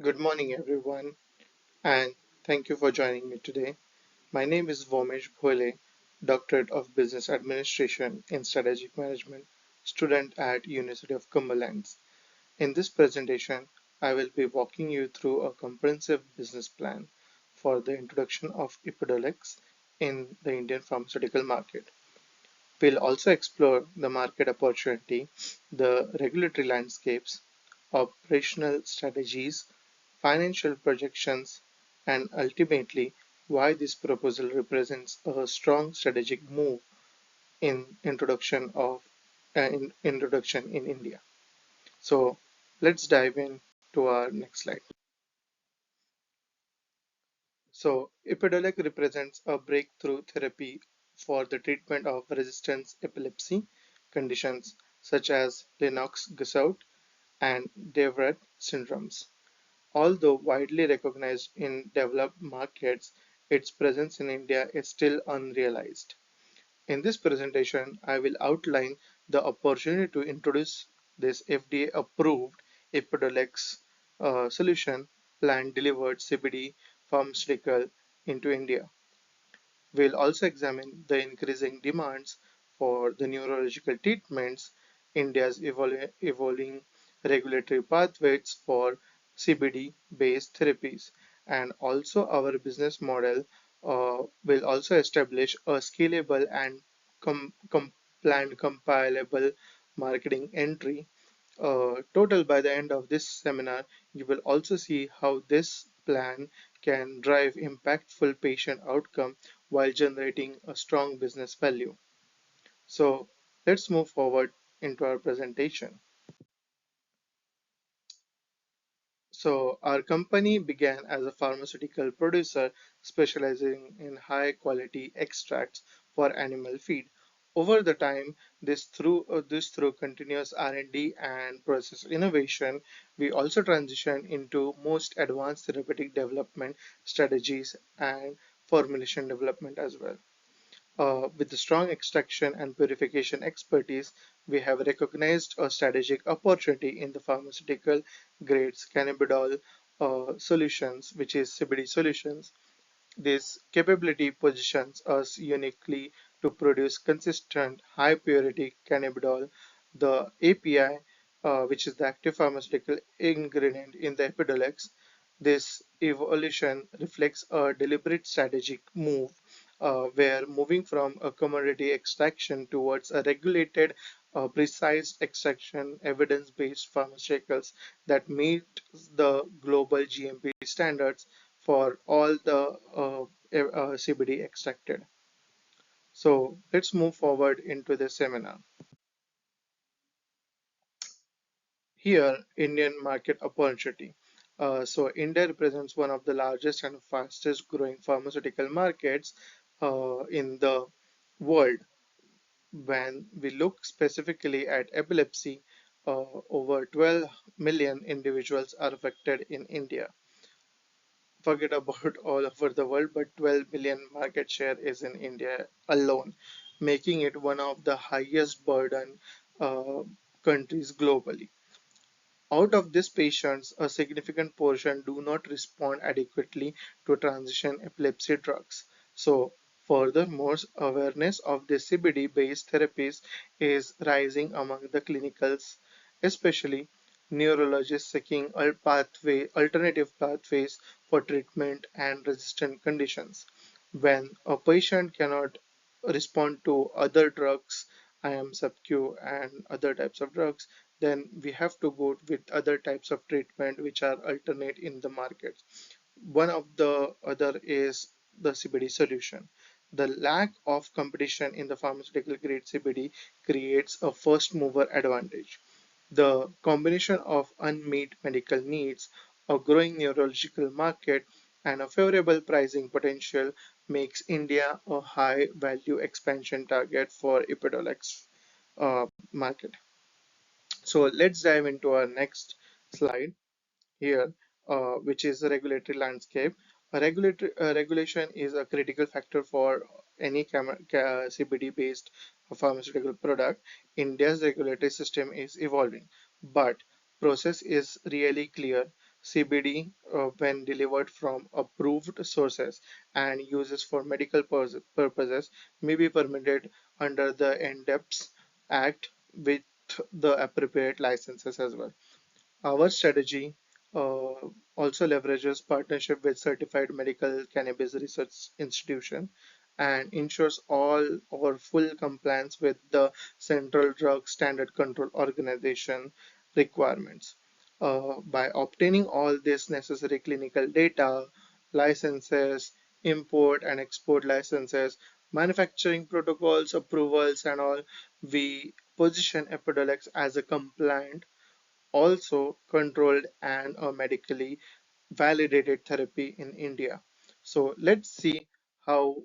Good morning, everyone, and thank you for joining me today. My name is Vomesh Bhole, Doctorate of Business Administration in Strategic Management, student at University of Cumberland. In this presentation, I will be walking you through a comprehensive business plan for the introduction of Epidolex in the Indian pharmaceutical market. We'll also explore the market opportunity, the regulatory landscapes, operational strategies, financial projections, and ultimately why this proposal represents a strong strategic move in introduction in India. So let's dive in to our next slide. So Epidiolex represents a breakthrough therapy for the treatment of resistant epilepsy conditions such as Lennox-Gastaut and Devrett syndromes. Although widely recognized in developed markets, its presence in India is still unrealized. In this presentation, I will outline the opportunity to introduce this FDA-approved Epidolex solution plan delivered CBD pharmaceutical into India. We'll also examine the increasing demands for the neurological treatments, India's evolving regulatory pathways for CBD-based therapies, and also our business model will also establish a scalable and planned compilable marketing entry total by the end of this seminar, you will also see how this plan can drive impactful patient outcome while generating a strong business value. So let's move forward into our presentation. So our company began as a pharmaceutical producer specializing in high quality extracts for animal feed. Over the time, this through continuous R&D and process innovation, we also transition into most advanced therapeutic development strategies and formulation development as well. With the strong extraction and purification expertise, we have recognized a strategic opportunity in the pharmaceutical grades cannabidol solutions, which is CBD solutions. This capability positions us uniquely to produce consistent, high purity cannabidol. The API, which is the active pharmaceutical ingredient in the Epidolex, this evolution reflects a deliberate strategic move where moving from a commodity extraction towards a regulated, precise extraction, evidence based pharmaceuticals that meet the global GMP standards for all the CBD extracted. So let's move forward into the seminar. Here, Indian market opportunity. So India represents one of the largest and fastest growing pharmaceutical markets in the world. When we look specifically at epilepsy, over 12 million individuals are affected in India. Forget about all over the world, but 12 million market share is in India alone, making it one of the highest burden uh, countries globally. Out of these patients, a significant portion do not respond adequately to transition epilepsy drugs. So, furthermore, awareness of the CBD-based therapies is rising among the clinicals, especially neurologists seeking alternative pathways for treatment and resistant conditions. When a patient cannot respond to other drugs, IM sub-Q and other types of drugs, then we have to go with other types of treatment which are alternate in the market. One of the other is the CBD solution. The lack of competition in the pharmaceutical grade CBD creates a first mover advantage. The combination of unmet medical needs, a growing neurological market, and a favorable pricing potential makes India a high value expansion target for Epidolex market. So let's dive into our next slide here, which is the regulatory landscape. Regulation is a critical factor for any CBD-based pharmaceutical product. India's regulatory system is evolving, but process is really clear. CBD, when delivered from approved sources and uses for medical purposes, may be permitted under the NDEPS Act with the appropriate licenses as well. Our strategy uh, also leverages partnership with certified medical cannabis research institution and ensures all or full compliance with the Central Drug Standard Control Organization requirements. By obtaining all this necessary clinical data, licenses, import and export licenses, manufacturing protocols, approvals, and all, we position Epidolex as a compliant, also controlled and a medically validated therapy in India. So let's see how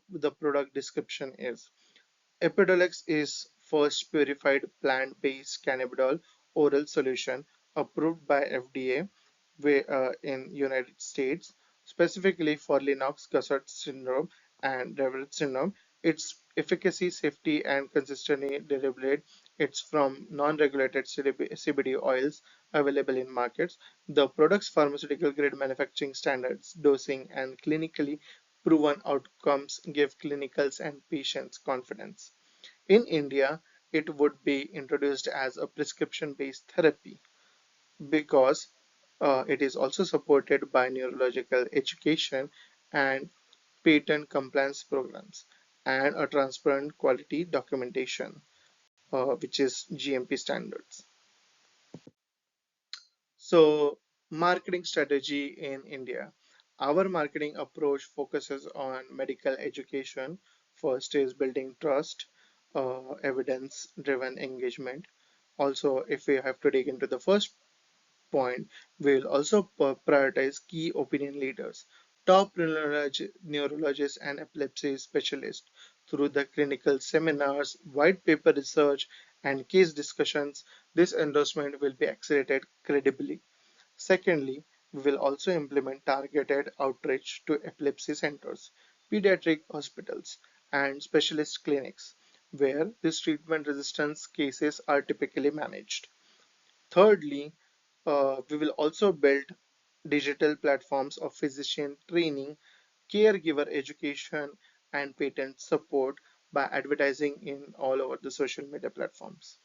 the product description is. Epidolex is first purified plant-based cannabidiol oral solution approved by FDA in United States, specifically for Lennox-Gastaut syndrome and Dravet syndrome. Its efficacy, safety, and consistency derived it's from non-regulated CBD oils available in markets. The product's pharmaceutical grade manufacturing standards, dosing, and clinically proven outcomes give clinicals and patients confidence. In India, it would be introduced as a prescription-based therapy because it is also supported by neurological education and patent compliance programs and a transparent quality documentation, which is GMP standards. So, marketing strategy in India. Our marketing approach focuses on medical education. First is building trust, evidence driven engagement. Also, if we have to dig into the first point, we will also prioritize key opinion leaders, top neurologists, and epilepsy specialists through the clinical seminars, white paper research, and case discussions. This endorsement will be accelerated credibly. Secondly, we will also implement targeted outreach to epilepsy centers, pediatric hospitals, and specialist clinics where these treatment resistance cases are typically managed. Thirdly, we will also build digital platforms of physician training, caregiver education, and patent support by advertising in all over the social media platforms.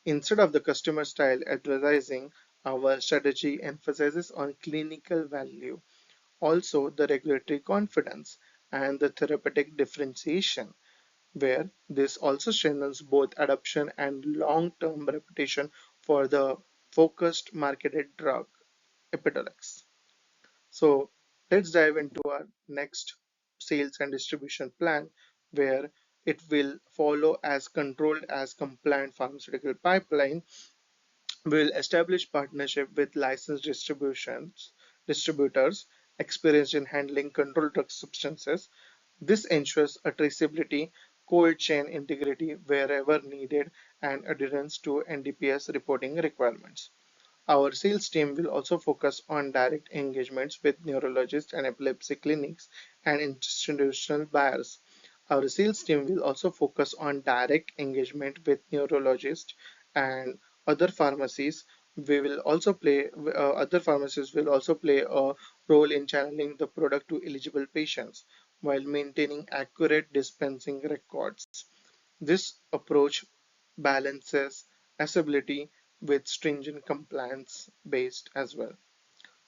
Instead of the customer style advertising, our strategy emphasizes on clinical value, also the regulatory confidence, and the therapeutic differentiation, where this also strengthens both adoption and long-term reputation for the focused marketed drug, Epidolex. So let's dive into our next sales and distribution plan, where it will follow as controlled as compliant pharmaceutical pipeline. We'll establish partnership with licensed distributors experienced in handling controlled drug substances. This ensures a traceability, cold chain integrity wherever needed, and adherence to NDPS reporting requirements. Our sales team will also focus on direct engagements with neurologists and epilepsy clinics and institutional buyers. Our sales team will also focus on direct engagement with neurologists and other pharmacies. Other pharmacies will also play a role in channeling the product to eligible patients while maintaining accurate dispensing records. This approach balances accessibility with stringent compliance based as well.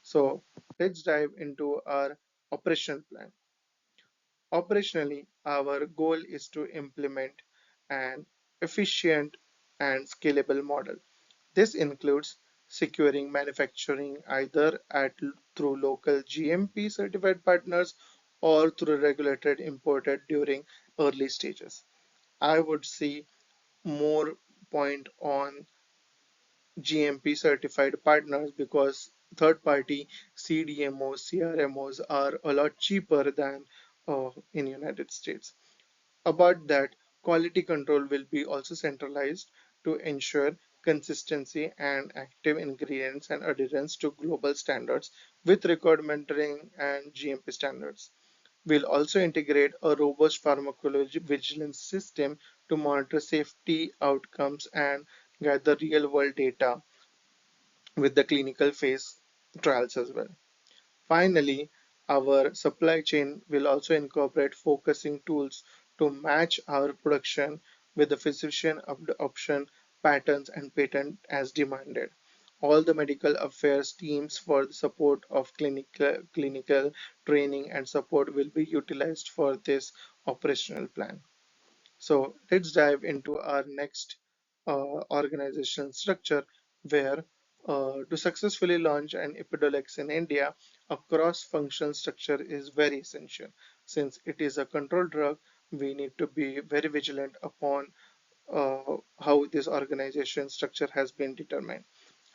So let's dive into our operational plan. Operationally, our goal is to implement an efficient and scalable model. This includes securing manufacturing either through local GMP certified partners or through regulated imported during early stages. I would see more point on GMP certified partners because third party CDMOs, CRMOs are a lot cheaper than in United States. About that, quality control will be also centralized to ensure consistency and active ingredients and adherence to global standards with record monitoring and GMP standards. We'll also integrate a robust pharmacology vigilance system to monitor safety outcomes and gather real world data with the clinical phase. trials as well. Finally, our supply chain will also incorporate focusing tools to match our production with the physician option patterns and patent as demanded. All the medical affairs teams for the support of clinical training and support will be utilized for this operational plan. So let's dive into our next organizational structure where to successfully launch an Epidolex in India, a cross-functional structure is very essential. Since it is a controlled drug, we need to be very vigilant upon how this organization structure has been determined.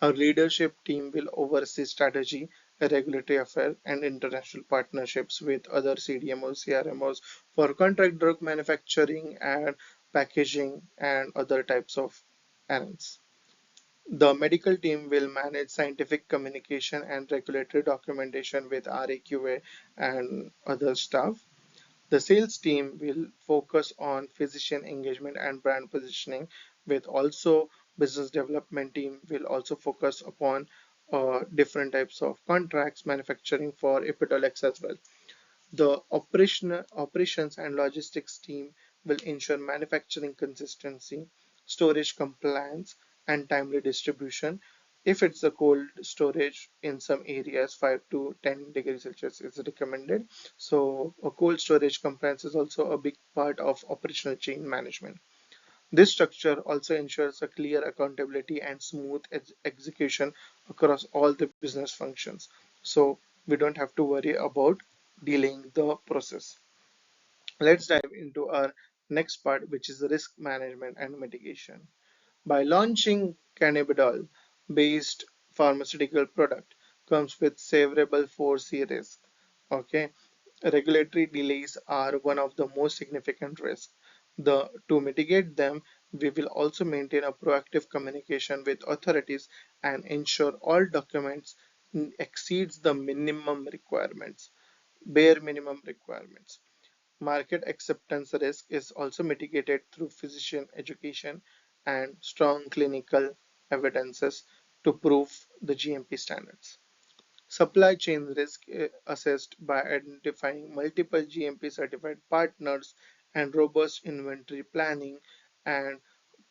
Our leadership team will oversee strategy, regulatory affairs, and international partnerships with other CDMOs, CRMOs for contract drug manufacturing and packaging and other types of errands. The medical team will manage scientific communication and regulatory documentation with RAQA and other staff. The sales team will focus on physician engagement and brand positioning, with also business development team will also focus upon different types of contracts manufacturing for Epidolex as well. The operations and logistics team will ensure manufacturing consistency, storage compliance, and timely distribution. If it's a cold storage in some areas, 5 to 10 degrees Celsius is recommended. So, a cold storage compliance is also a big part of operational chain management. This structure also ensures a clear accountability and smooth execution across all the business functions. So, we don't have to worry about delaying the process. Let's dive into our next part, which is risk management and mitigation. By launching cannabidol based pharmaceutical product comes with severable 4C risk. Okay, regulatory delays are one of the most significant risks. To mitigate them, we will also maintain a proactive communication with authorities and ensure all documents exceeds the minimum requirements, bare minimum requirements. Market acceptance risk is also mitigated through physician education and strong clinical evidences to prove the GMP standards. Supply chain risk assessed by identifying multiple GMP certified partners and robust inventory planning and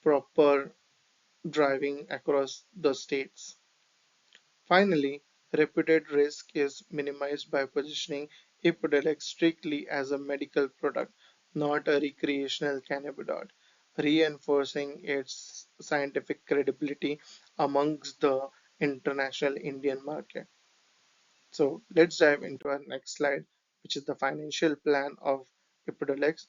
proper driving across the states. Finally, reputed risk is minimized by positioning Epidolex strictly as a medical product, not a recreational cannabinoid, reinforcing its scientific credibility amongst the international Indian market. So let's dive into our next slide, which is the financial plan of Epidolex.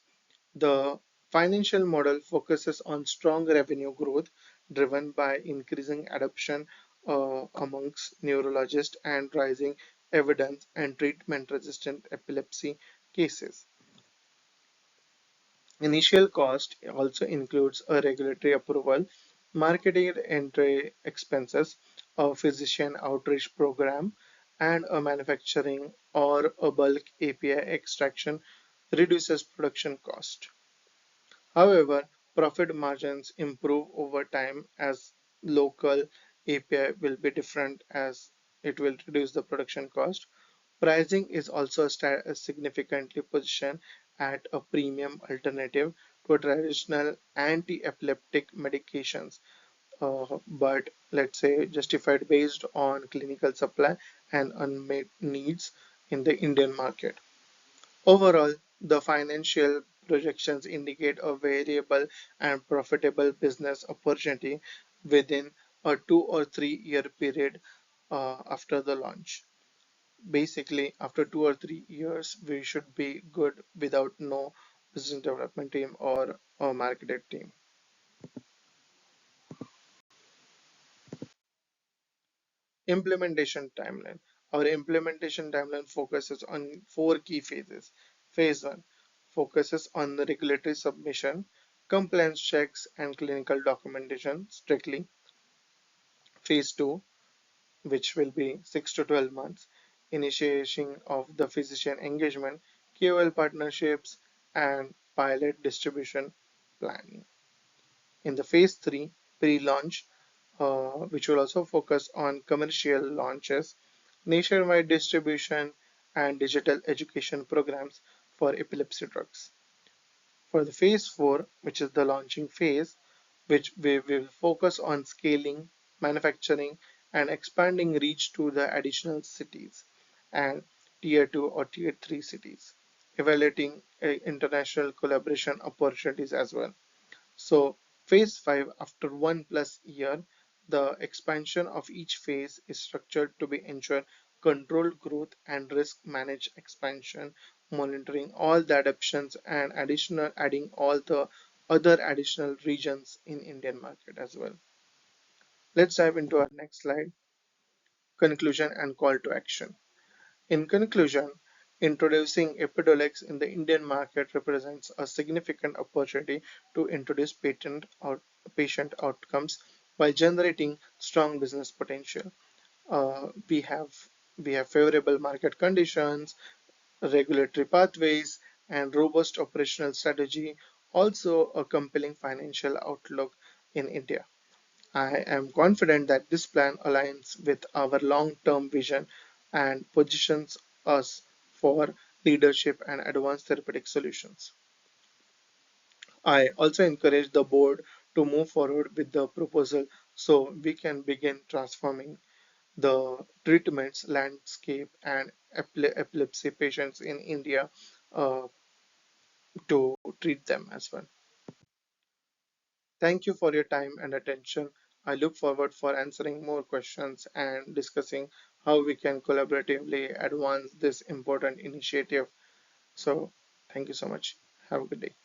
The financial model focuses on strong revenue growth driven by increasing adoption amongst neurologists and rising evidence and treatment resistant epilepsy cases. Initial cost also includes a regulatory approval, marketing entry expenses, a physician outreach program, and a manufacturing or a bulk API extraction reduces production cost. However, profit margins improve over time as local API will be different as it will reduce the production cost. Pricing is also significantly positioned at a premium alternative to traditional anti-epileptic medications, but let's say justified based on clinical supply and unmet needs in the Indian market. Overall, the financial projections indicate a variable and profitable business opportunity within a 2 or 3 year period after the launch. Basically, after 2 or 3 years, we should be good without no business development team or a marketing team. Implementation timeline. Our implementation timeline focuses on four key phases. Phase 1 focuses on the regulatory submission, compliance checks, and clinical documentation strictly. Phase 2, which will be 6 to 12 months, initiation of the physician engagement, KOL partnerships, and pilot distribution planning. In the phase 3, pre launch, which will also focus on commercial launches, nationwide distribution, and digital education programs for epilepsy drugs. For the phase 4, which is the launching phase, which we will focus on scaling, manufacturing, and expanding reach to the additional cities and tier 2 or tier 3 cities, evaluating international collaboration opportunities as well. So phase 5, after 1+ year, the expansion of each phase is structured to be ensure controlled growth and risk managed expansion, monitoring all the adoptions and additional adding all the other additional regions in Indian market as well. Let's dive into our next slide, conclusion and call to action. In conclusion, introducing Epidolex in the Indian market represents a significant opportunity to introduce patient outcomes while generating strong business potential. We have favorable market conditions, regulatory pathways, and robust operational strategy, also a compelling financial outlook in India. I am confident that this plan aligns with our long-term vision and positions us for leadership and advanced therapeutic solutions. I also encourage the board to move forward with the proposal so we can begin transforming the treatments landscape and epilepsy patients in India uh, to treat them as well. Thank you for your time and attention. I look forward for answering more questions and discussing how we can collaboratively advance this important initiative. So, thank you so much. Have a good day.